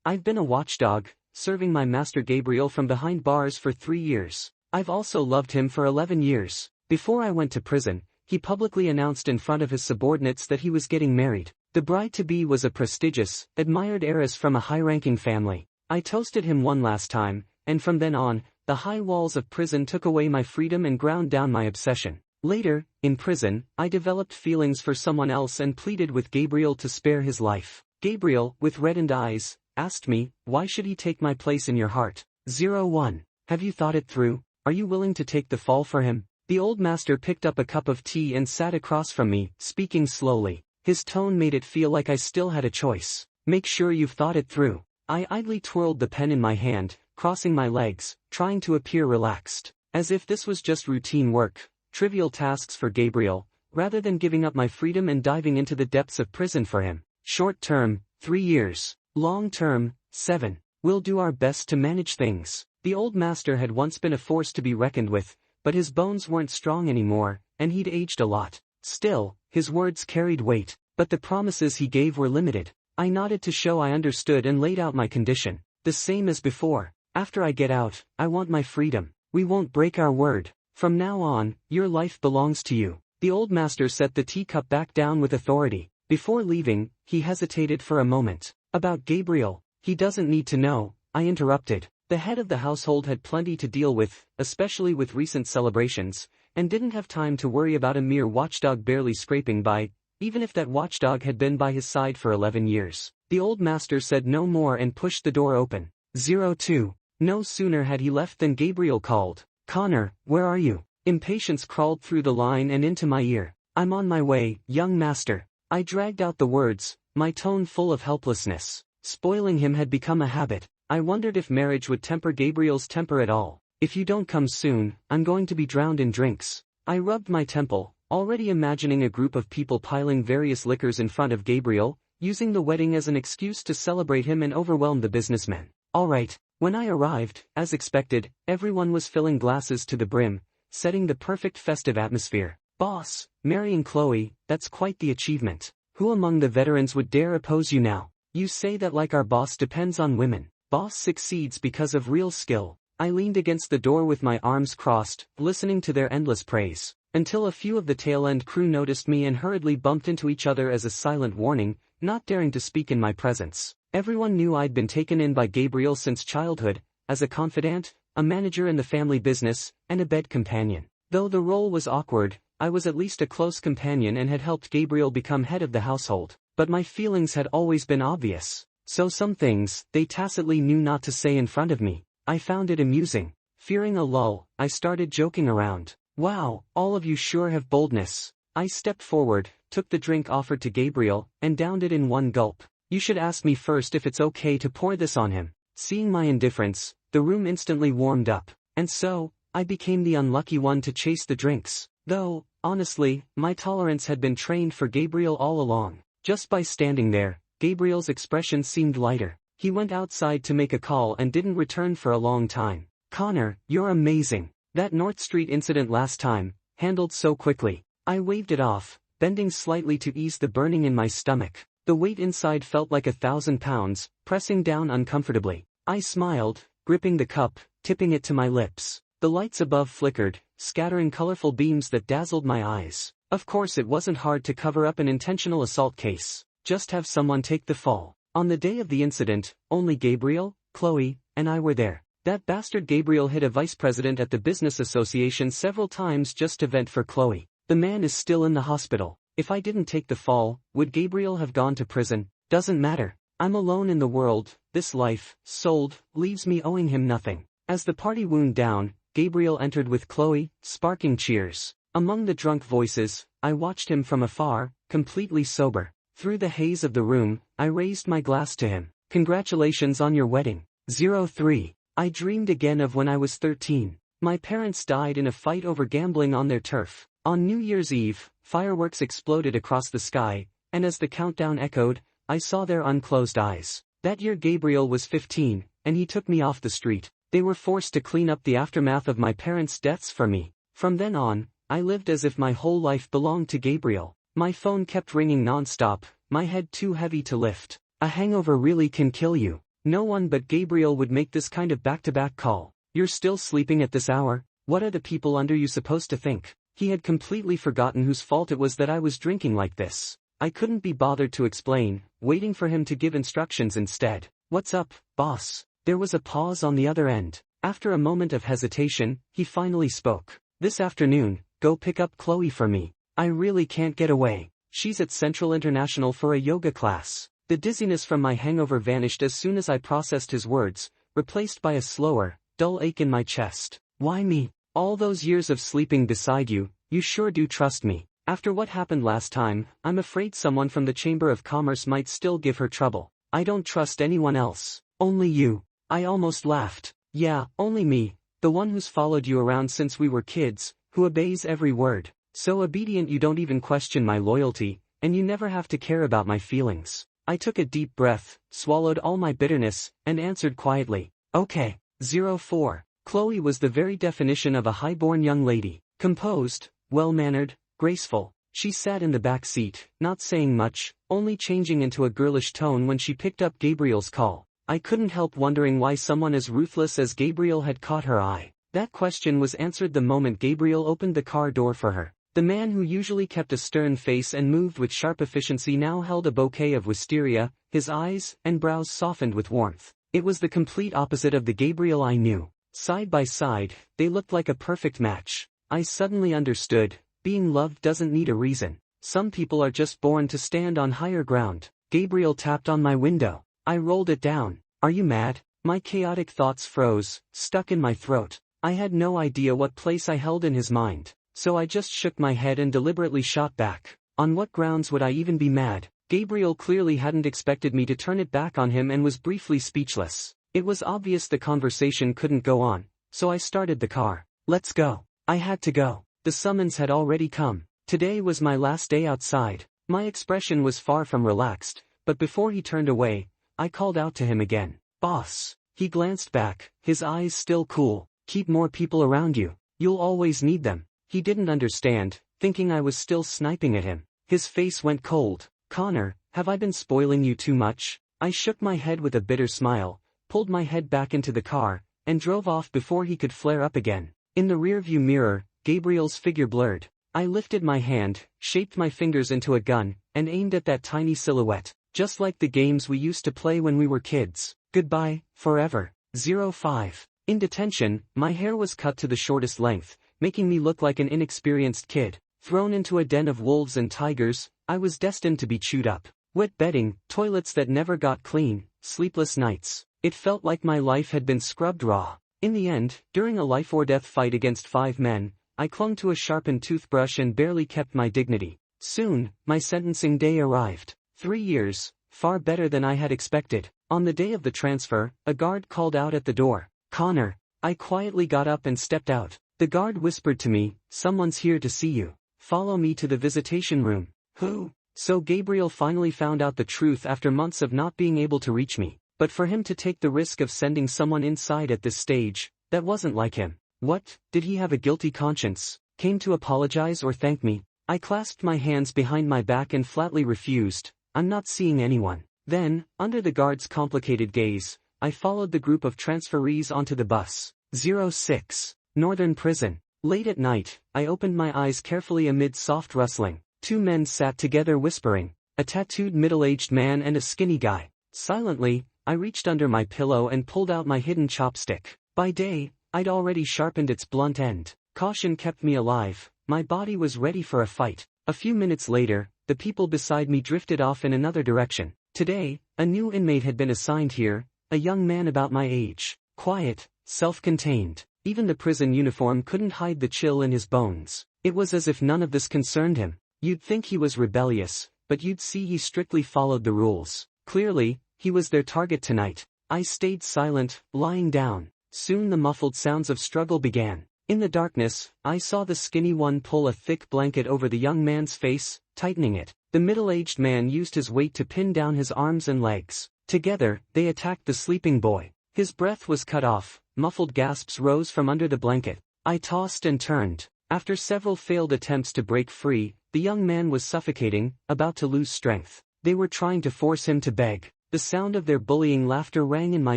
I've been a watchdog, serving my master Gabriel from behind bars for 3 years. I've also loved him for 11 years. Before I went to prison, he publicly announced in front of his subordinates that he was getting married. The bride-to-be was a prestigious, admired heiress from a high-ranking family. I toasted him one last time, and from then on, the high walls of prison took away my freedom and ground down my obsession. Later, in prison, I developed feelings for someone else and pleaded with Gabriel to spare his life. Gabriel, with reddened eyes, asked me, why should he take my place in your heart? 01. Have you thought it through? Are you willing to take the fall for him? The old master picked up a cup of tea and sat across from me, speaking slowly. His tone made it feel like I still had a choice. Make sure you've thought it through. I idly twirled the pen in my hand, crossing my legs, trying to appear relaxed. As if this was just routine work, trivial tasks for Gabriel, rather than giving up my freedom and diving into the depths of prison for him. Short term, 3 years. Long term, 7. We'll do our best to manage things. The old master had once been a force to be reckoned with, but his bones weren't strong anymore, and he'd aged a lot. Still, his words carried weight, but the promises he gave were limited. I nodded to show I understood and laid out my condition. The same as before. After I get out, I want my freedom. We won't break our word. From now on, your life belongs to you. The old master set the teacup back down with authority. Before leaving, he hesitated for a moment. About Gabriel, he doesn't need to know, I interrupted. The head of the household had plenty to deal with, especially with recent celebrations, and didn't have time to worry about a mere watchdog barely scraping by, even if that watchdog had been by his side for 11 years. The old master said no more and pushed the door open. 02. No sooner had he left than Gabriel called. Connor, where are you? Impatience crawled through the line and into my ear. I'm on my way, young master. I dragged out the words, my tone full of helplessness. Spoiling him had become a habit. I wondered if marriage would temper Gabriel's temper at all. If you don't come soon, I'm going to be drowned in drinks. I rubbed my temple, already imagining a group of people piling various liquors in front of Gabriel, using the wedding as an excuse to celebrate him and overwhelm the businessmen. All right. When I arrived, as expected, everyone was filling glasses to the brim, setting the perfect festive atmosphere. Boss, marrying Chloe, that's quite the achievement. Who among the veterans would dare oppose you now? You say that like our boss depends on women. Boss succeeds because of real skill. I leaned against the door with my arms crossed, listening to their endless praise, until a few of the tail-end crew noticed me and hurriedly bumped into each other as a silent warning, not daring to speak in my presence. Everyone knew I'd been taken in by Gabriel since childhood, as a confidant, a manager in the family business, and a bed companion. Though the role was awkward, I was at least a close companion and had helped Gabriel become head of the household. But my feelings had always been obvious. So some things, they tacitly knew not to say in front of me. I found it amusing. Fearing a lull, I started joking around. Wow, all of you sure have boldness. I stepped forward, took the drink offered to Gabriel, and downed it in one gulp. You should ask me first if it's okay to pour this on him. Seeing my indifference, the room instantly warmed up. And so, I became the unlucky one to chase the drinks. Though, honestly, my tolerance had been trained for Gabriel all along. Just by standing there, Gabriel's expression seemed lighter. He went outside to make a call and didn't return for a long time. Connor, you're amazing. That North Street incident last time, handled so quickly. I waved it off, bending slightly to ease the burning in my stomach. The weight inside felt like 1,000 pounds, pressing down uncomfortably. I smiled, gripping the cup, tipping it to my lips. The lights above flickered, scattering colorful beams that dazzled my eyes. Of course it wasn't hard to cover up an intentional assault case. Just have someone take the fall. On the day of the incident, only Gabriel, Chloe, and I were there. That bastard Gabriel hit a vice president at the business association several times just to vent for Chloe. The man is still in the hospital. If I didn't take the fall, would Gabriel have gone to prison? Doesn't matter. I'm alone in the world. This life, sold, leaves me owing him nothing. As the party wound down, Gabriel entered with Chloe, sparking cheers. Among the drunk voices, I watched him from afar, completely sober. Through the haze of the room, I raised my glass to him. Congratulations on your wedding. 03. I dreamed again of when I was 13. My parents died in a fight over gambling on their turf. On New Year's Eve, fireworks exploded across the sky, and as the countdown echoed, I saw their unclosed eyes. That year Gabriel was 15, and he took me off the street. They were forced to clean up the aftermath of my parents' deaths for me. From then on, I lived as if my whole life belonged to Gabriel. My phone kept ringing non-stop, my head too heavy to lift. A hangover really can kill you. No one but Gabriel would make this kind of back-to-back call. You're still sleeping at this hour? What are the people under you supposed to think? He had completely forgotten whose fault it was that I was drinking like this. I couldn't be bothered to explain, waiting for him to give instructions instead. What's up, boss? There was a pause on the other end. After a moment of hesitation, he finally spoke. This afternoon, go pick up Chloe for me. I really can't get away. She's at Central International for a yoga class. The dizziness from my hangover vanished as soon as I processed his words, replaced by a slower, dull ache in my chest. Why me? All those years of sleeping beside you, you sure do trust me. After what happened last time, I'm afraid someone from the Chamber of Commerce might still give her trouble. I don't trust anyone else. Only you. I almost laughed. Yeah, only me, the one who's followed you around since we were kids, who obeys every word. So obedient you don't even question my loyalty, and you never have to care about my feelings. I took a deep breath, swallowed all my bitterness, and answered quietly. Okay. 04. Chloe was the very definition of a high-born young lady. Composed, well-mannered, graceful. She sat in the back seat, not saying much, only changing into a girlish tone when she picked up Gabriel's call. I couldn't help wondering why someone as ruthless as Gabriel had caught her eye. That question was answered the moment Gabriel opened the car door for her. The man who usually kept a stern face and moved with sharp efficiency now held a bouquet of wisteria, his eyes and brows softened with warmth. It was the complete opposite of the Gabriel I knew. Side by side, they looked like a perfect match. I suddenly understood, being loved doesn't need a reason. Some people are just born to stand on higher ground. Gabriel tapped on my window. I rolled it down. Are you mad? My chaotic thoughts froze, stuck in my throat. I had no idea what place I held in his mind, so I just shook my head and deliberately shot back. On what grounds would I even be mad? Gabriel clearly hadn't expected me to turn it back on him and was briefly speechless. It was obvious the conversation couldn't go on, so I started the car. Let's go. I had to go. The summons had already come. Today was my last day outside. My expression was far from relaxed, but before he turned away, I called out to him again. Boss. He glanced back, his eyes still cool. Keep more people around you. You'll always need them. He didn't understand, thinking I was still sniping at him. His face went cold. Connor, have I been spoiling you too much? I shook my head with a bitter smile, pulled my head back into the car, and drove off before he could flare up again. In the rearview mirror, Gabriel's figure blurred. I lifted my hand, shaped my fingers into a gun, and aimed at that tiny silhouette, just like the games we used to play when we were kids. Goodbye, forever. 05. In detention, my hair was cut to the shortest length, making me look like an inexperienced kid. Thrown into a den of wolves and tigers, I was destined to be chewed up. Wet bedding, toilets that never got clean, sleepless nights. It felt like my life had been scrubbed raw. In the end, during a life-or-death fight against 5 men, I clung to a sharpened toothbrush and barely kept my dignity. Soon, my sentencing day arrived. 3 years, far better than I had expected. On the day of the transfer, a guard called out at the door. Connor. I quietly got up and stepped out. The guard whispered to me, someone's here to see you. Follow me to the visitation room. Who? So Gabriel finally found out the truth after months of not being able to reach me. But for him to take the risk of sending someone inside at this stage, that wasn't like him. What, did he have a guilty conscience? Came to apologize or thank me? I clasped my hands behind my back and flatly refused. I'm not seeing anyone. Then, under the guard's complicated gaze, I followed the group of transferees onto the bus. 06. Northern Prison. Late at night, I opened my eyes carefully amid soft rustling. 2 men sat together whispering. A tattooed middle-aged man and a skinny guy. Silently, I reached under my pillow and pulled out my hidden chopstick. By day, I'd already sharpened its blunt end. Caution kept me alive. My body was ready for a fight. A few minutes later, the people beside me drifted off in another direction. Today, a new inmate had been assigned here, a young man about my age. Quiet, self-contained. Even the prison uniform couldn't hide the chill in his bones. It was as if none of this concerned him. You'd think he was rebellious, but you'd see he strictly followed the rules. Clearly, he was their target tonight. I stayed silent, lying down. Soon the muffled sounds of struggle began. In the darkness, I saw the skinny one pull a thick blanket over the young man's face, tightening it. The middle-aged man used his weight to pin down his arms and legs. Together, they attacked the sleeping boy. His breath was cut off, muffled gasps rose from under the blanket. I tossed and turned. After several failed attempts to break free, the young man was suffocating, about to lose strength. They were trying to force him to beg. The sound of their bullying laughter rang in my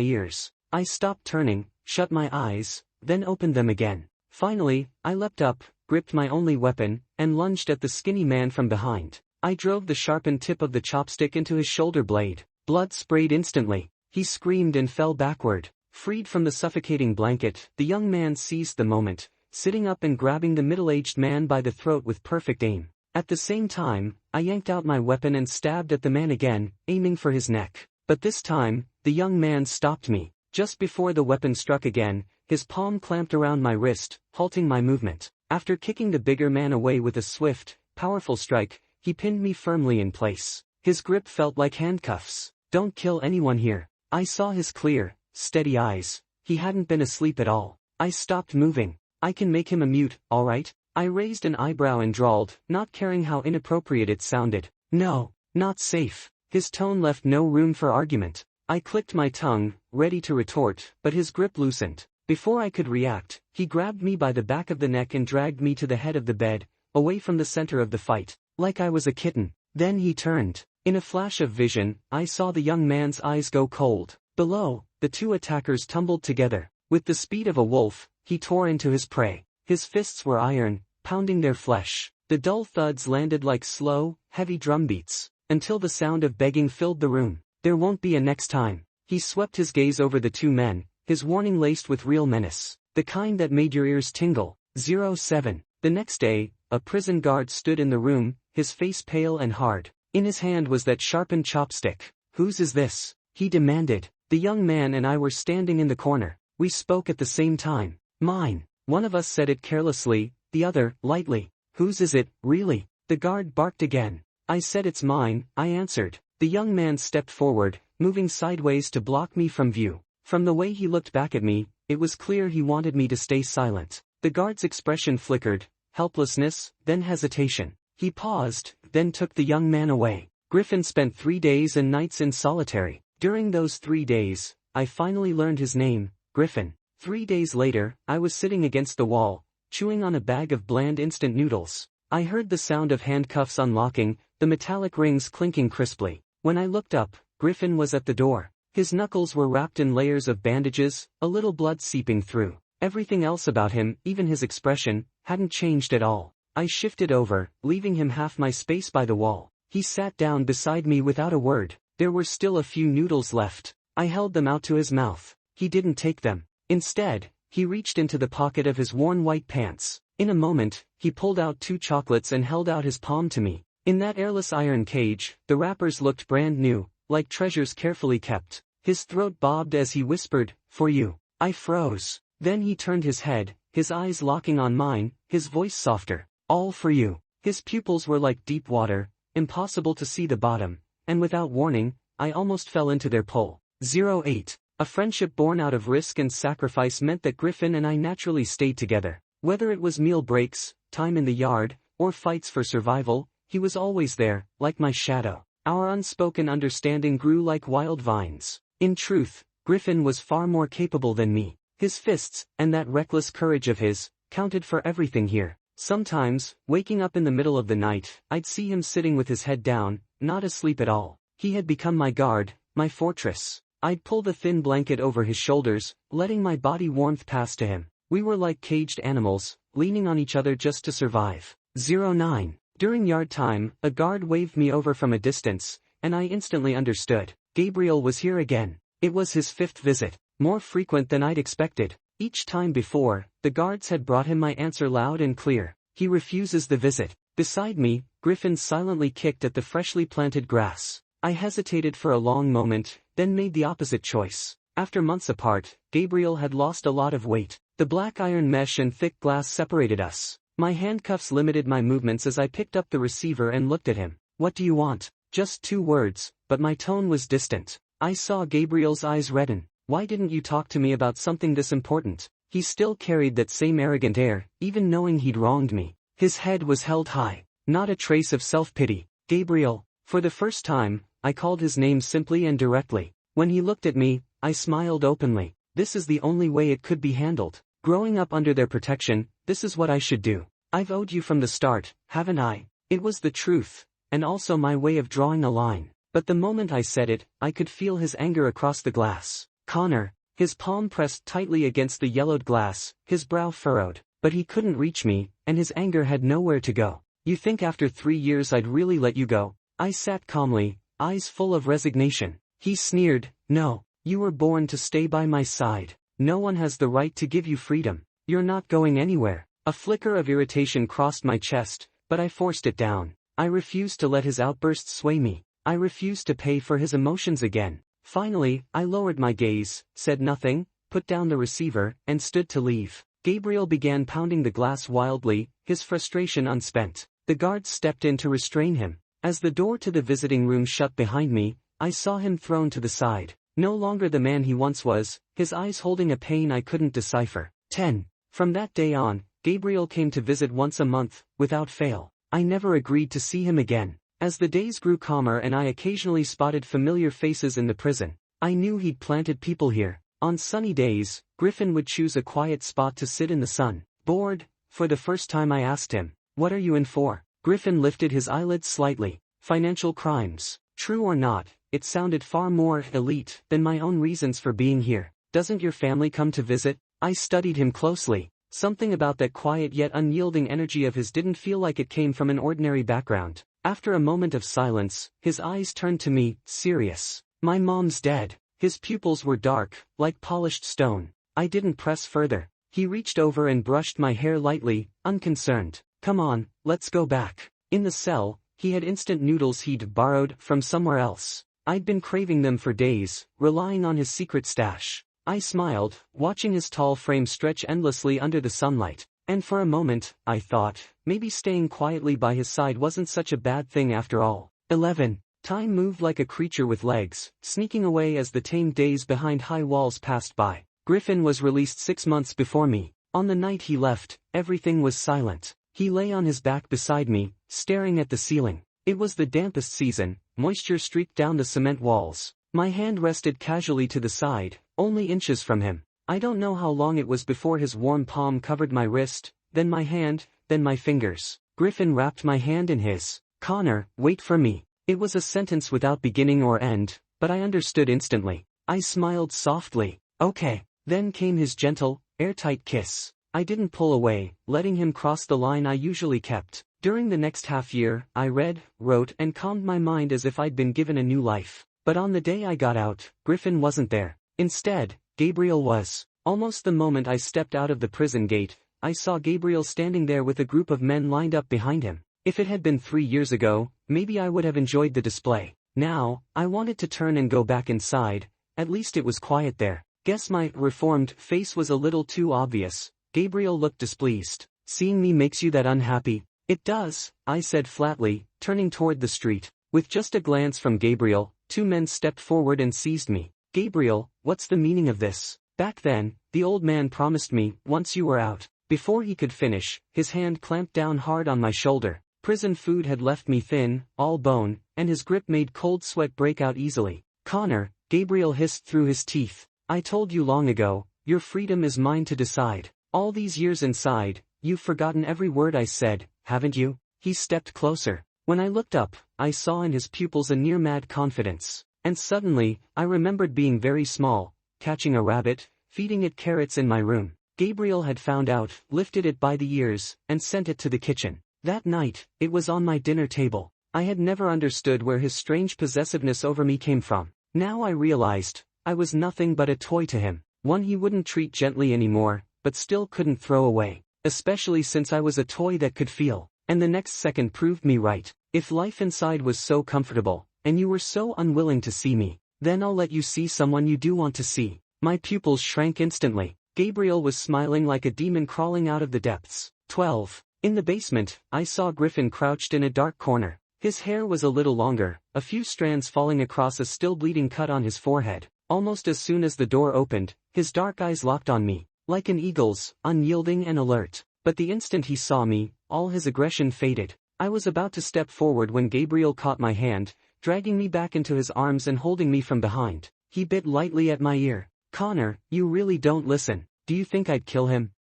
ears. I stopped turning, shut my eyes, then opened them again. Finally, I leapt up, gripped my only weapon, and lunged at the skinny man from behind. I drove the sharpened tip of the chopstick into his shoulder blade. Blood sprayed instantly. He screamed and fell backward. Freed from the suffocating blanket, the young man seized the moment, sitting up and grabbing the middle-aged man by the throat with perfect aim. At the same time, I yanked out my weapon and stabbed at the man again, aiming for his neck. But this time, the young man stopped me. Just before the weapon struck again, his palm clamped around my wrist, halting my movement. After kicking the bigger man away with a swift, powerful strike, he pinned me firmly in place. His grip felt like handcuffs. "Don't kill anyone here." I saw his clear, steady eyes. He hadn't been asleep at all. I stopped moving. "I can make him a mute, all right?" I raised an eyebrow and drawled, not caring how inappropriate it sounded. "No, not safe." His tone left no room for argument. I clicked my tongue, ready to retort, but his grip loosened. Before I could react, he grabbed me by the back of the neck and dragged me to the head of the bed, away from the center of the fight, like I was a kitten. Then he turned. In a flash of vision, I saw the young man's eyes go cold. Below, the two attackers tumbled together. With the speed of a wolf, he tore into his prey. His fists were iron, pounding their flesh. The dull thuds landed like slow, heavy drumbeats, until the sound of begging filled the room. "There won't be a next time." He swept his gaze over the two men, his warning laced with real menace. The kind that made your ears tingle. 07. The next day, a prison guard stood in the room, his face pale and hard. In his hand was that sharpened chopstick. "Whose is this?" he demanded. The young man and I were standing in the corner. We spoke at the same time. "Mine." One of us said it carelessly, the other, lightly. "Whose is it, really?" The guard barked again. "I said it's mine," I answered. The young man stepped forward, moving sideways to block me from view. From the way he looked back at me, it was clear he wanted me to stay silent. The guard's expression flickered, helplessness, then hesitation. He paused, then took the young man away. Griffin spent 3 days and nights in solitary. During those 3 days, I finally learned his name, Griffin. 3 days later, I was sitting against the wall, chewing on a bag of bland instant noodles. I heard the sound of handcuffs unlocking, the metallic rings clinking crisply. When I looked up, Griffin was at the door. His knuckles were wrapped in layers of bandages, a little blood seeping through. Everything else about him, even his expression, hadn't changed at all. I shifted over, leaving him half my space by the wall. He sat down beside me without a word. There were still a few noodles left. I held them out to his mouth. He didn't take them. Instead, he reached into the pocket of his worn white pants. In a moment, he pulled out 2 chocolates and held out his palm to me. In that airless iron cage, the wrappers looked brand new, like treasures carefully kept. His throat bobbed as he whispered, "For you." I froze. Then he turned his head, his eyes locking on mine, his voice softer. "All for you." His pupils were like deep water, impossible to see the bottom, and without warning, I almost fell into their pull. 08. A friendship born out of risk and sacrifice meant that Griffin and I naturally stayed together. Whether it was meal breaks, time in the yard, or fights for survival, he was always there, like my shadow. Our unspoken understanding grew like wild vines. In truth, Griffin was far more capable than me. His fists, and that reckless courage of his, counted for everything here. Sometimes, waking up in the middle of the night, I'd see him sitting with his head down, not asleep at all. He had become my guard, my fortress. I'd pull the thin blanket over his shoulders, letting my body warmth pass to him. We were like caged animals, leaning on each other just to survive. 09. During yard time, a guard waved me over from a distance, and I instantly understood. Gabriel was here again. It was his 5th visit, more frequent than I'd expected. Each time before, the guards had brought him my answer loud and clear. He refuses the visit. Beside me, Griffin silently kicked at the freshly planted grass. I hesitated for a long moment, then made the opposite choice. After months apart, Gabriel had lost a lot of weight. The black iron mesh and thick glass separated us. My handcuffs limited my movements as I picked up the receiver and looked at him. "What do you want?" Just 2 words, but my tone was distant. I saw Gabriel's eyes redden. "Why didn't you talk to me about something this important?" He still carried that same arrogant air, even knowing he'd wronged me. His head was held high, not a trace of self-pity. "Gabriel." For the first time, I called his name simply and directly. When he looked at me, I smiled openly. This is the only way it could be handled. Growing up under their protection, this is what I should do. I've owed you from the start, haven't I? It was the truth, and also my way of drawing a line. But the moment I said it, I could feel his anger across the glass. Connor. His palm pressed tightly against the yellowed glass, his brow furrowed. But he couldn't reach me, and his anger had nowhere to go. You think after 3 years I'd really let you go? I sat calmly, eyes full of resignation. He sneered, no, you were born to stay by my side. No one has the right to give you freedom. You're not going anywhere. A flicker of irritation crossed my chest, but I forced it down. I refused to let his outbursts sway me. I refused to pay for his emotions again. Finally, I lowered my gaze, said nothing, put down the receiver, and stood to leave. Gabriel began pounding the glass wildly, his frustration unspent. The guards stepped in to restrain him. As the door to the visiting room shut behind me, I saw him thrown to the side. No longer the man he once was, his eyes holding a pain I couldn't decipher. 10. From that day on, Gabriel came to visit once a month, without fail. I never agreed to see him again. As the days grew calmer and I occasionally spotted familiar faces in the prison, I knew he'd planted people here. On sunny days, Griffin would choose a quiet spot to sit in the sun. Bored? For the first time I asked him, what are you in for? Griffin lifted his eyelids slightly. Financial crimes. True or not, it sounded far more elite than my own reasons for being here. Doesn't your family come to visit? I studied him closely. Something about that quiet yet unyielding energy of his didn't feel like it came from an ordinary background. After a moment of silence, his eyes turned to me, serious. My mom's dead. His pupils were dark, like polished stone. I didn't press further. He reached over and brushed my hair lightly, unconcerned. Come on, let's go back. In the cell, he had instant noodles he'd borrowed from somewhere else. I'd been craving them for days, relying on his secret stash. I smiled, watching his tall frame stretch endlessly under the sunlight. And for a moment, I thought, maybe staying quietly by his side wasn't such a bad thing after all. 11. Time moved like a creature with legs, sneaking away as the tamed days behind high walls passed by. Griffin was released 6 months before me. On the night he left, everything was silent. He lay on his back beside me, staring at the ceiling. It was the dampest season, moisture streaked down the cement walls. My hand rested casually to the side, only inches from him. I don't know how long it was before his warm palm covered my wrist, then my hand, then my fingers. Griffin wrapped my hand in his. Connor, wait for me. It was a sentence without beginning or end, but I understood instantly. I smiled softly. Okay. Then came his gentle, airtight kiss. I didn't pull away, letting him cross the line I usually kept. During the next half year, I read, wrote, and calmed my mind as if I'd been given a new life. But on the day I got out, Griffin wasn't there. Instead, Gabriel was. Almost the moment I stepped out of the prison gate, I saw Gabriel standing there with a group of men lined up behind him. If it had been 3 years ago, maybe I would have enjoyed the display. Now, I wanted to turn and go back inside. At least it was quiet there. Guess my reformed face was a little too obvious. Gabriel looked displeased. Seeing me makes you that unhappy? It does, I said flatly, turning toward the street. With just a glance from Gabriel, 2 men stepped forward and seized me. Gabriel, what's the meaning of this? Back then, the old man promised me, once you were out. Before he could finish, his hand clamped down hard on my shoulder. Prison food had left me thin, all bone, and his grip made cold sweat break out easily. Connor, Gabriel hissed through his teeth. I told you long ago, your freedom is mine to decide. All these years inside, you've forgotten every word I said, haven't you? He stepped closer. When I looked up, I saw in his pupils a near-mad confidence. And suddenly, I remembered being very small, catching a rabbit, feeding it carrots in my room. Gabriel had found out, lifted it by the ears, and sent it to the kitchen. That night, it was on my dinner table. I had never understood where his strange possessiveness over me came from. Now I realized, I was nothing but a toy to him, one he wouldn't treat gently anymore, but still couldn't throw away. Especially since I was a toy that could feel. And the next second proved me right. If life inside was so comfortable, and you were so unwilling to see me, then I'll let you see someone you do want to see. My pupils shrank instantly. Gabriel was smiling like a demon crawling out of the depths. 12. In the basement, I saw Griffin crouched in a dark corner. His hair was a little longer, a few strands falling across a still bleeding cut on his forehead. Almost as soon as the door opened, his dark eyes locked on me, like an eagle's, unyielding and alert. But the instant he saw me, all his aggression faded. I was about to step forward when Gabriel caught my hand, dragging me back into his arms and holding me from behind. He bit lightly at my ear. Connor, you really don't listen. Do you think I'd kill him?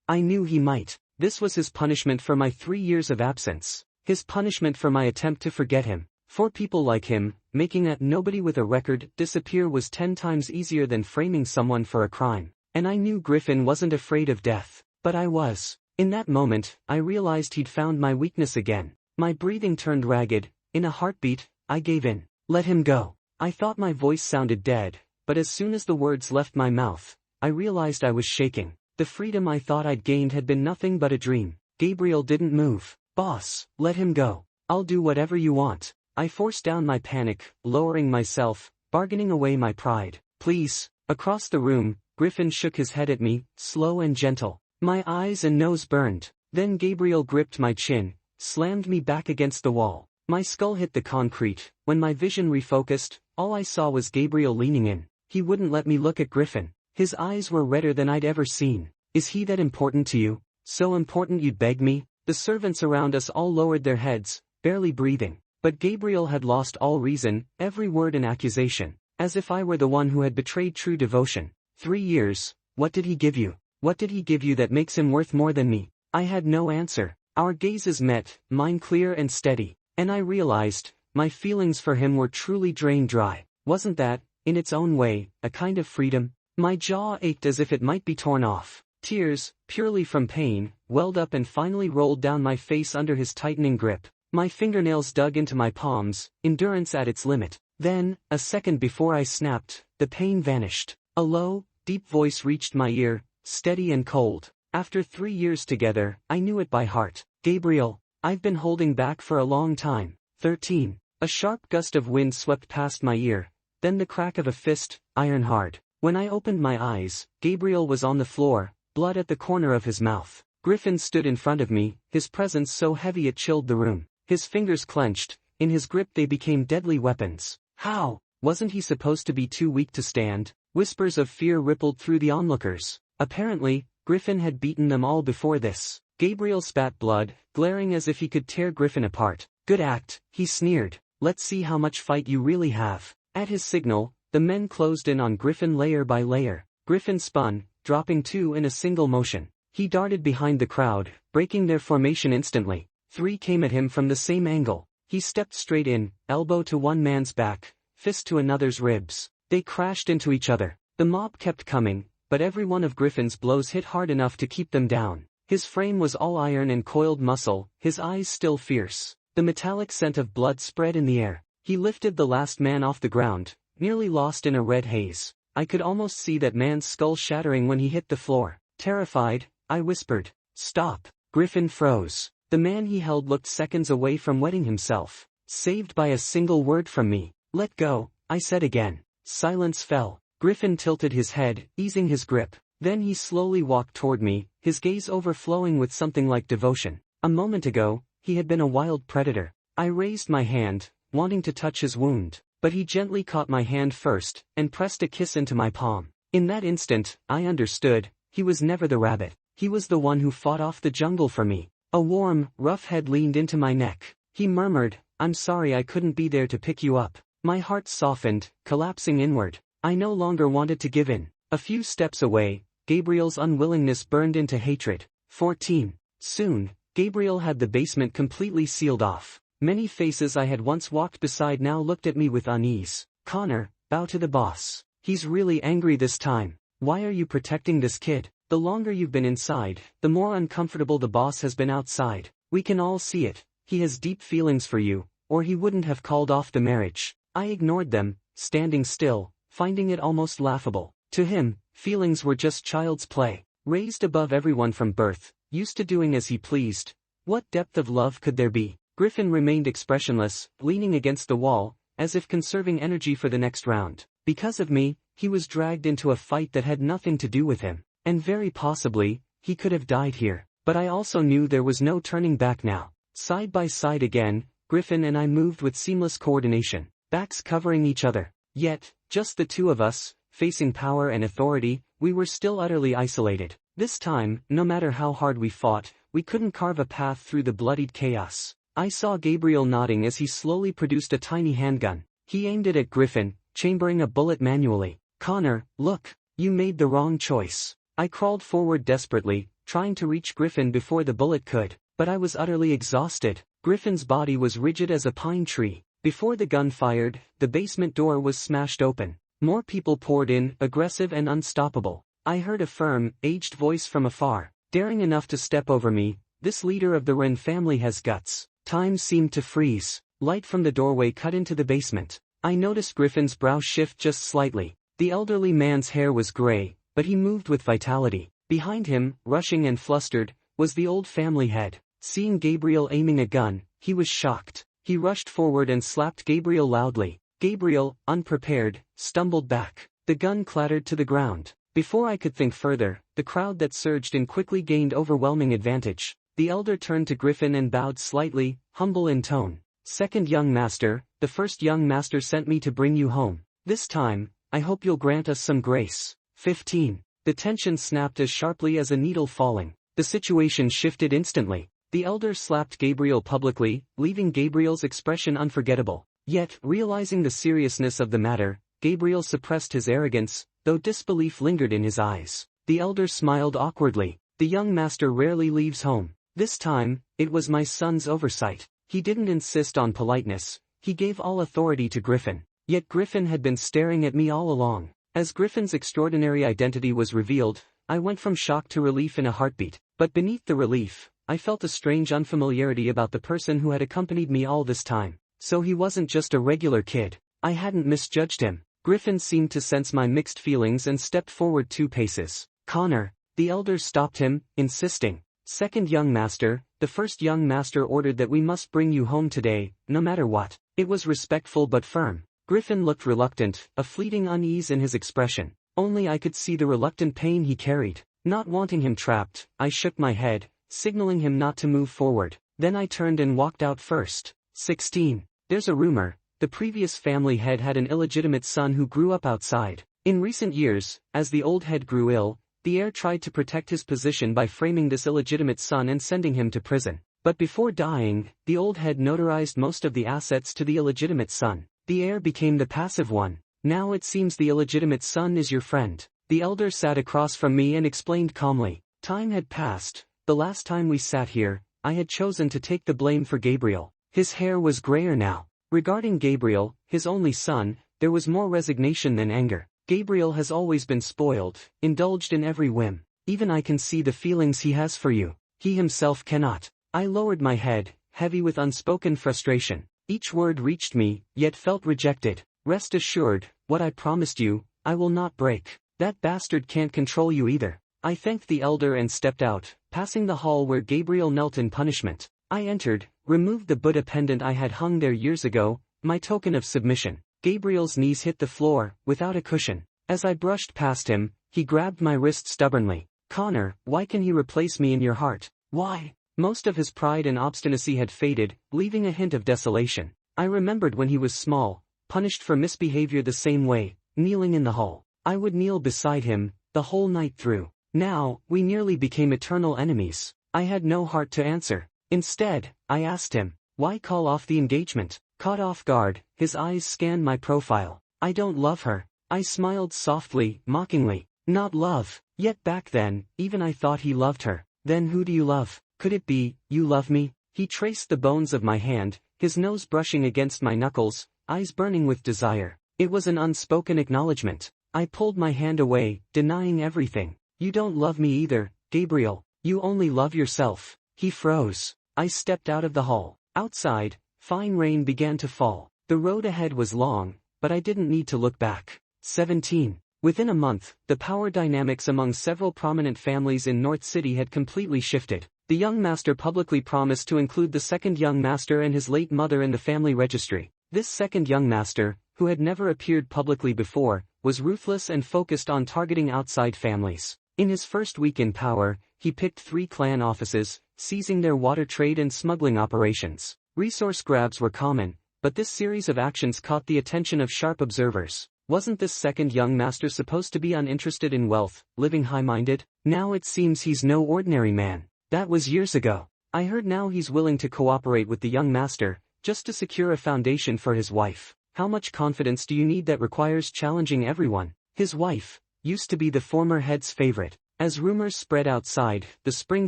I knew he might. This was his punishment for my 3 years of absence. His punishment for my attempt to forget him. For people like him, making that nobody with a record disappear was 10 times easier than framing someone for a crime. And I knew Griffin wasn't afraid of death, but I was. In that moment, I realized he'd found my weakness again. My breathing turned ragged. In a heartbeat, I gave in. Let him go. I thought my voice sounded dead, but as soon as the words left my mouth, I realized I was shaking. The freedom I thought I'd gained had been nothing but a dream. Gabriel didn't move. Boss, let him go. I'll do whatever you want. I forced down my panic, lowering myself, bargaining away my pride. Please. Across the room, Griffin shook his head at me, slow and gentle. My eyes and nose burned. Then Gabriel gripped my chin, slammed me back against the wall. My skull hit the concrete. When my vision refocused, all I saw was Gabriel leaning in. He wouldn't let me look at Griffin. His eyes were redder than I'd ever seen. Is he that important to you? So important you'd beg me? The servants around us all lowered their heads, barely breathing. But Gabriel had lost all reason, every word an accusation, as if I were the one who had betrayed true devotion. 3 years, what did he give you? What did he give you that makes him worth more than me? I had no answer. Our gazes met, mine clear and steady, and I realized, my feelings for him were truly drained dry. Wasn't that, in its own way, a kind of freedom? My jaw ached as if it might be torn off. Tears, purely from pain, welled up and finally rolled down my face under his tightening grip. My fingernails dug into my palms, endurance at its limit. Then, a second before I snapped, the pain vanished. A low, deep voice reached my ear, steady and cold. After 3 years together, I knew it by heart. Gabriel, I've been holding back for a long time. 13. A sharp gust of wind swept past my ear, then the crack of a fist, iron hard. When I opened my eyes, Gabriel was on the floor, blood at the corner of his mouth. Griffin stood in front of me, his presence so heavy it chilled the room. His fingers clenched, in his grip they became deadly weapons. How? Wasn't he supposed to be too weak to stand? Whispers of fear rippled through the onlookers. Apparently, Griffin had beaten them all before this. Gabriel spat blood, glaring as if he could tear Griffin apart. Good act, he sneered. Let's see how much fight you really have. At his signal, the men closed in on Griffin layer by layer. Griffin spun, dropping 2 in a single motion. He darted behind the crowd, breaking their formation instantly. 3 came at him from the same angle. He stepped straight in, elbow to one man's back, fist to another's ribs. They crashed into each other. The mob kept coming, but every one of Griffin's blows hit hard enough to keep them down. His frame was all iron and coiled muscle, his eyes still fierce. The metallic scent of blood spread in the air. He lifted the last man off the ground, nearly lost in a red haze. I could almost see that man's skull shattering when he hit the floor. Terrified, I whispered, "Stop." Griffin froze. The man he held looked seconds away from wetting himself. Saved by a single word from me. "Let go," I said again. Silence fell. Griffin tilted his head, easing his grip. Then he slowly walked toward me, his gaze overflowing with something like devotion. A moment ago, he had been a wild predator. I raised my hand, wanting to touch his wound, but he gently caught my hand first, and pressed a kiss into my palm. In that instant, I understood, he was never the rabbit. He was the one who fought off the jungle for me. A warm, rough head leaned into my neck. He murmured, "I'm sorry I couldn't be there to pick you up." My heart softened, collapsing inward. I no longer wanted to give in. A few steps away, Gabriel's unwillingness burned into hatred. 14. Soon, Gabriel had the basement completely sealed off. Many faces I had once walked beside now looked at me with unease. "Connor, bow to the boss. He's really angry this time. Why are you protecting this kid? The longer you've been inside, the more uncomfortable the boss has been outside. We can all see it. He has deep feelings for you, or he wouldn't have called off the marriage." I ignored them, standing still, finding it almost laughable. To him, feelings were just child's play. Raised above everyone from birth, used to doing as he pleased. What depth of love could there be? Griffin remained expressionless, leaning against the wall, as if conserving energy for the next round. Because of me, he was dragged into a fight that had nothing to do with him. And very possibly, he could have died here. But I also knew there was no turning back now. Side by side again, Griffin and I moved with seamless coordination, backs covering each other. Yet, just the two of us, facing power and authority, we were still utterly isolated. This time, no matter how hard we fought, we couldn't carve a path through the bloodied chaos. I saw Gabriel nodding as he slowly produced a tiny handgun. He aimed it at Griffin, chambering a bullet manually. "Connor, look, you made the wrong choice." I crawled forward desperately, trying to reach Griffin before the bullet could, but I was utterly exhausted. Griffin's body was rigid as a pine tree. Before the gun fired, the basement door was smashed open. More people poured in, aggressive and unstoppable. I heard a firm, aged voice from afar, daring enough to step over me. This leader of the Wren family has guts. Time seemed to freeze. Light from the doorway cut into the basement. I noticed Griffin's brow shift just slightly. The elderly man's hair was gray, but he moved with vitality. Behind him, rushing and flustered, was the old family head. Seeing Gabriel aiming a gun, he was shocked. He rushed forward and slapped Gabriel loudly. Gabriel, unprepared, stumbled back. The gun clattered to the ground. Before I could think further, the crowd that surged in quickly gained overwhelming advantage. The elder turned to Griffin and bowed slightly, humble in tone. "Second young master, the first young master sent me to bring you home. This time, I hope you'll grant us some grace." 15. The tension snapped as sharply as a needle falling. The situation shifted instantly. The elder slapped Gabriel publicly, leaving Gabriel's expression unforgettable. Yet, realizing the seriousness of the matter, Gabriel suppressed his arrogance, though disbelief lingered in his eyes. The elder smiled awkwardly. "The young master rarely leaves home. This time, it was my son's oversight." He didn't insist on politeness. He gave all authority to Griffin. Yet Griffin had been staring at me all along. As Griffin's extraordinary identity was revealed, I went from shock to relief in a heartbeat. But beneath the relief, I felt a strange unfamiliarity about the person who had accompanied me all this time. So he wasn't just a regular kid. I hadn't misjudged him. Griffin seemed to sense my mixed feelings and stepped forward 2 paces. "Connor." The elder stopped him, insisting. "Second young master, the first young master ordered that we must bring you home today, no matter what." It was respectful but firm. Griffin looked reluctant, a fleeting unease in his expression. Only I could see the reluctant pain he carried. Not wanting him trapped, I shook my head, signaling him not to move forward. Then I turned and walked out first. 16. There's a rumor. The previous family head had an illegitimate son who grew up outside. In recent years, as the old head grew ill, the heir tried to protect his position by framing this illegitimate son and sending him to prison. But before dying, the old head notarized most of the assets to the illegitimate son. The heir became the passive one. Now it seems the illegitimate son is your friend. The elder sat across from me and explained calmly. Time had passed. The last time we sat here, I had chosen to take the blame for Gabriel. His hair was grayer now. Regarding Gabriel, his only son, there was more resignation than anger. Gabriel has always been spoiled, indulged in every whim. Even I can see the feelings he has for you. He himself cannot. I lowered my head, heavy with unspoken frustration. Each word reached me, yet felt rejected. "Rest assured, what I promised you, I will not break. That bastard can't control you either." I thanked the elder and stepped out, passing the hall where Gabriel knelt in punishment. I entered, removed the Buddha pendant I had hung there years ago, my token of submission. Gabriel's knees hit the floor, without a cushion. As I brushed past him, he grabbed my wrist stubbornly. "Connor, why can he replace me in your heart? Why?" Most of his pride and obstinacy had faded, leaving a hint of desolation. I remembered when he was small, punished for misbehavior the same way, kneeling in the hall. I would kneel beside him, the whole night through. Now, we nearly became eternal enemies. I had no heart to answer. Instead, I asked him, "Why call off the engagement?" Caught off guard, his eyes scanned my profile. "I don't love her." I smiled softly, mockingly. "Not love." Yet back then, even I thought he loved her. "Then who do you love? Could it be, you love me?" He traced the bones of my hand, his nose brushing against my knuckles, eyes burning with desire. It was an unspoken acknowledgement. I pulled my hand away, denying everything. "You don't love me either, Gabriel. You only love yourself." He froze. I stepped out of the hall. Outside, fine rain began to fall. The road ahead was long, but I didn't need to look back. 17. Within a month, the power dynamics among several prominent families in North City had completely shifted. The young master publicly promised to include the second young master and his late mother in the family registry. This second young master, who had never appeared publicly before, was ruthless and focused on targeting outside families. In his first week in power, he picked 3 clan offices, seizing their water trade and smuggling operations. Resource grabs were common, but this series of actions caught the attention of sharp observers. Wasn't this second young master supposed to be uninterested in wealth, living high-minded? Now it seems he's no ordinary man. That was years ago. I heard now he's willing to cooperate with the young master, just to secure a foundation for his wife. How much confidence do you need that requires challenging everyone? His wife used to be the former head's favorite. As rumors spread outside, the spring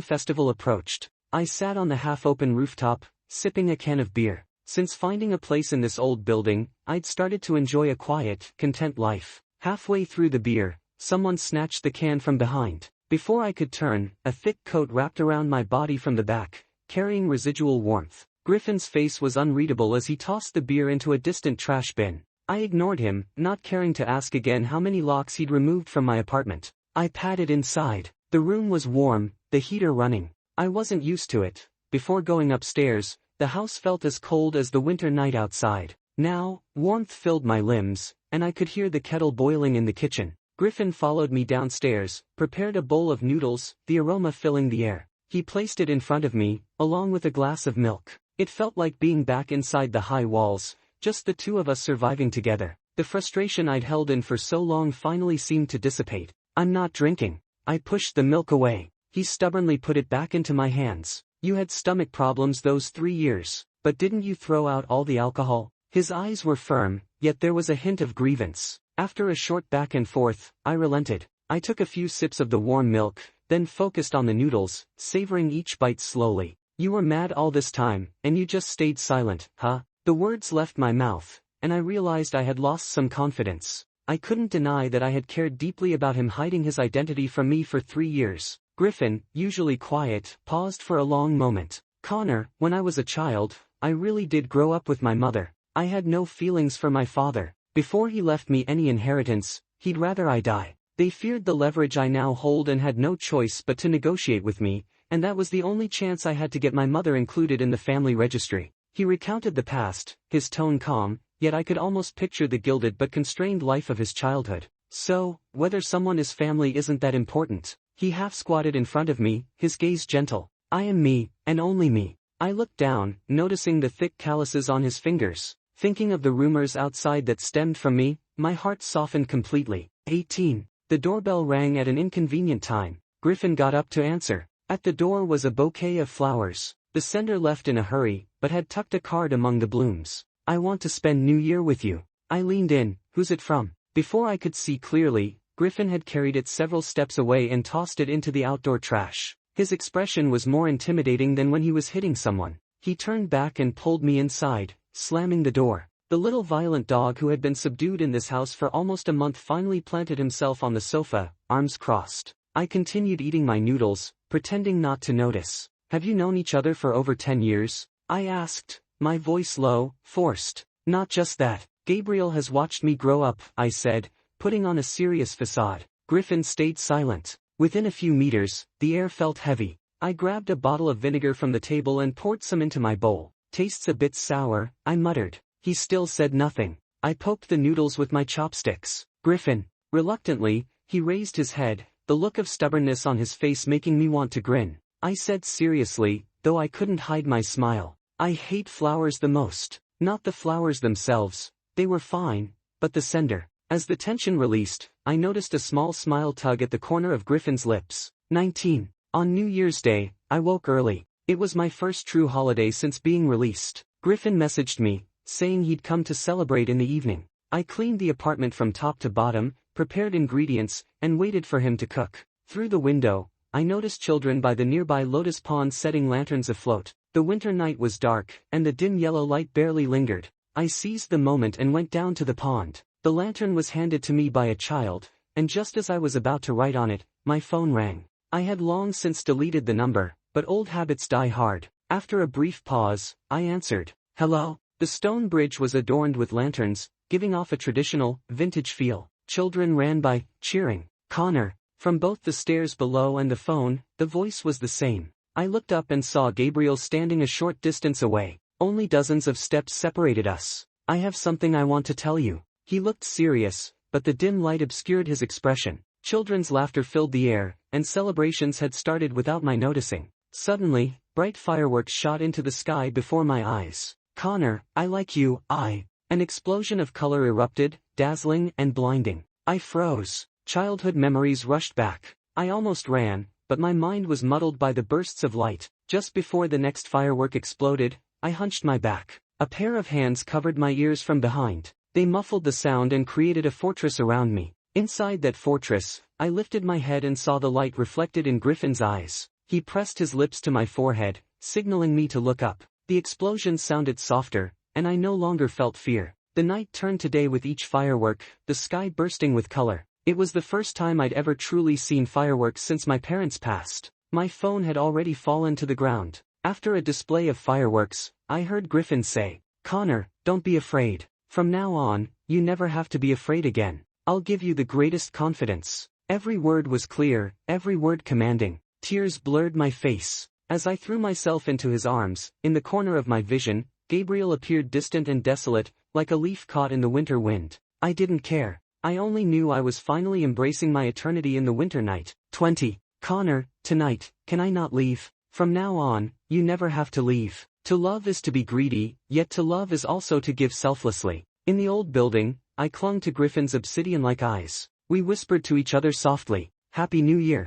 festival approached. I sat on the half-open rooftop, sipping a can of beer. Since finding a place in this old building, I'd started to enjoy a quiet, content life. Halfway through the beer, someone snatched the can from behind. Before I could turn, a thick coat wrapped around my body from the back, carrying residual warmth. Griffin's face was unreadable as he tossed the beer into a distant trash bin. I ignored him, not caring to ask again how many locks he'd removed from my apartment. I padded inside. The room was warm, the heater running. I wasn't used to it. Before going upstairs, the house felt as cold as the winter night outside. Now, warmth filled my limbs, and I could hear the kettle boiling in the kitchen. Griffin followed me downstairs, prepared a bowl of noodles, the aroma filling the air. He placed it in front of me, along with a glass of milk. It felt like being back inside the high walls, just the two of us surviving together. The frustration I'd held in for so long finally seemed to dissipate. "I'm not drinking." I pushed the milk away. He stubbornly put it back into my hands. "You had stomach problems those 3 years, but didn't you throw out all the alcohol?" His eyes were firm, yet there was a hint of grievance. After a short back and forth, I relented. I took a few sips of the warm milk, then focused on the noodles, savoring each bite slowly. "You were mad all this time, and you just stayed silent, huh?" The words left my mouth, and I realized I had lost some confidence. I couldn't deny that I had cared deeply about him hiding his identity from me for 3 years. Griffin, usually quiet, paused for a long moment. "Connor, when I was a child, I really did grow up with my mother. I had no feelings for my father. Before he left me any inheritance, he'd rather I die. They feared the leverage I now hold and had no choice but to negotiate with me, and that was the only chance I had to get my mother included in the family registry." He recounted the past, his tone calm, yet I could almost picture the gilded but constrained life of his childhood. "So, whether someone is family isn't that important." He half-squatted in front of me, his gaze gentle. "I am me, and only me." I looked down, noticing the thick calluses on his fingers. Thinking of the rumors outside that stemmed from me, my heart softened completely. 18. The doorbell rang at an inconvenient time. Griffin got up to answer. At the door was a bouquet of flowers. The sender left in a hurry, but had tucked a card among the blooms. "I want to spend New Year with you." I leaned in. "Who's it from?" Before I could see clearly, Griffin had carried it several steps away and tossed it into the outdoor trash. His expression was more intimidating than when he was hitting someone. He turned back and pulled me inside, slamming the door. The little violent dog who had been subdued in this house for almost a month finally planted himself on the sofa, arms crossed. I continued eating my noodles, pretending not to notice. "Have you known each other for over 10 years? I asked, my voice low, forced. "Not just that. Gabriel has watched me grow up," I said, putting on a serious facade. Griffin stayed silent. Within a few meters, the air felt heavy. I grabbed a bottle of vinegar from the table and poured some into my bowl. "Tastes a bit sour," I muttered. He still said nothing. I poked the noodles with my chopsticks. "Griffin." Reluctantly, he raised his head, the look of stubbornness on his face making me want to grin. I said seriously, though I couldn't hide my smile. "I hate flowers the most. Not the flowers themselves, they were fine, but the sender." As the tension released, I noticed a small smile tug at the corner of Griffin's lips. 19. On New Year's Day, I woke early. It was my first true holiday since being released. Griffin messaged me, saying he'd come to celebrate in the evening. I cleaned the apartment from top to bottom, prepared ingredients, and waited for him to cook. Through the window, I noticed children by the nearby lotus pond setting lanterns afloat. The winter night was dark, and the dim yellow light barely lingered. I seized the moment and went down to the pond. The lantern was handed to me by a child, and just as I was about to write on it, my phone rang. I had long since deleted the number, but old habits die hard. After a brief pause, I answered. "Hello?" The stone bridge was adorned with lanterns, giving off a traditional, vintage feel. Children ran by, cheering. "Connor." From both the stairs below and the phone, the voice was the same. I looked up and saw Gabriel standing a short distance away. Only dozens of steps separated us. "I have something I want to tell you." He looked serious, but the dim light obscured his expression. Children's laughter filled the air, and celebrations had started without my noticing. Suddenly, bright fireworks shot into the sky before my eyes. "Connor, I like you, An explosion of color erupted, dazzling and blinding. I froze. Childhood memories rushed back. I almost ran, but my mind was muddled by the bursts of light. Just before the next firework exploded, I hunched my back. A pair of hands covered my ears from behind. They muffled the sound and created a fortress around me. Inside that fortress, I lifted my head and saw the light reflected in Griffin's eyes. He pressed his lips to my forehead, signaling me to look up. The explosion sounded softer, and I no longer felt fear. The night turned to day with each firework, the sky bursting with color. It was the first time I'd ever truly seen fireworks since my parents passed. My phone had already fallen to the ground. After a display of fireworks, I heard Griffin say, "Connor, don't be afraid. From now on, you never have to be afraid again. I'll give you the greatest confidence." Every word was clear, every word commanding. Tears blurred my face. As I threw myself into his arms, in the corner of my vision, Gabriel appeared distant and desolate, like a leaf caught in the winter wind. I didn't care. I only knew I was finally embracing my eternity in the winter night. 20. Connor, tonight, can I not leave? From now on, you never have to leave. To love is to be greedy, yet to love is also to give selflessly. In the old building, I clung to Griffin's obsidian-like eyes. We whispered to each other softly, "Happy New Year."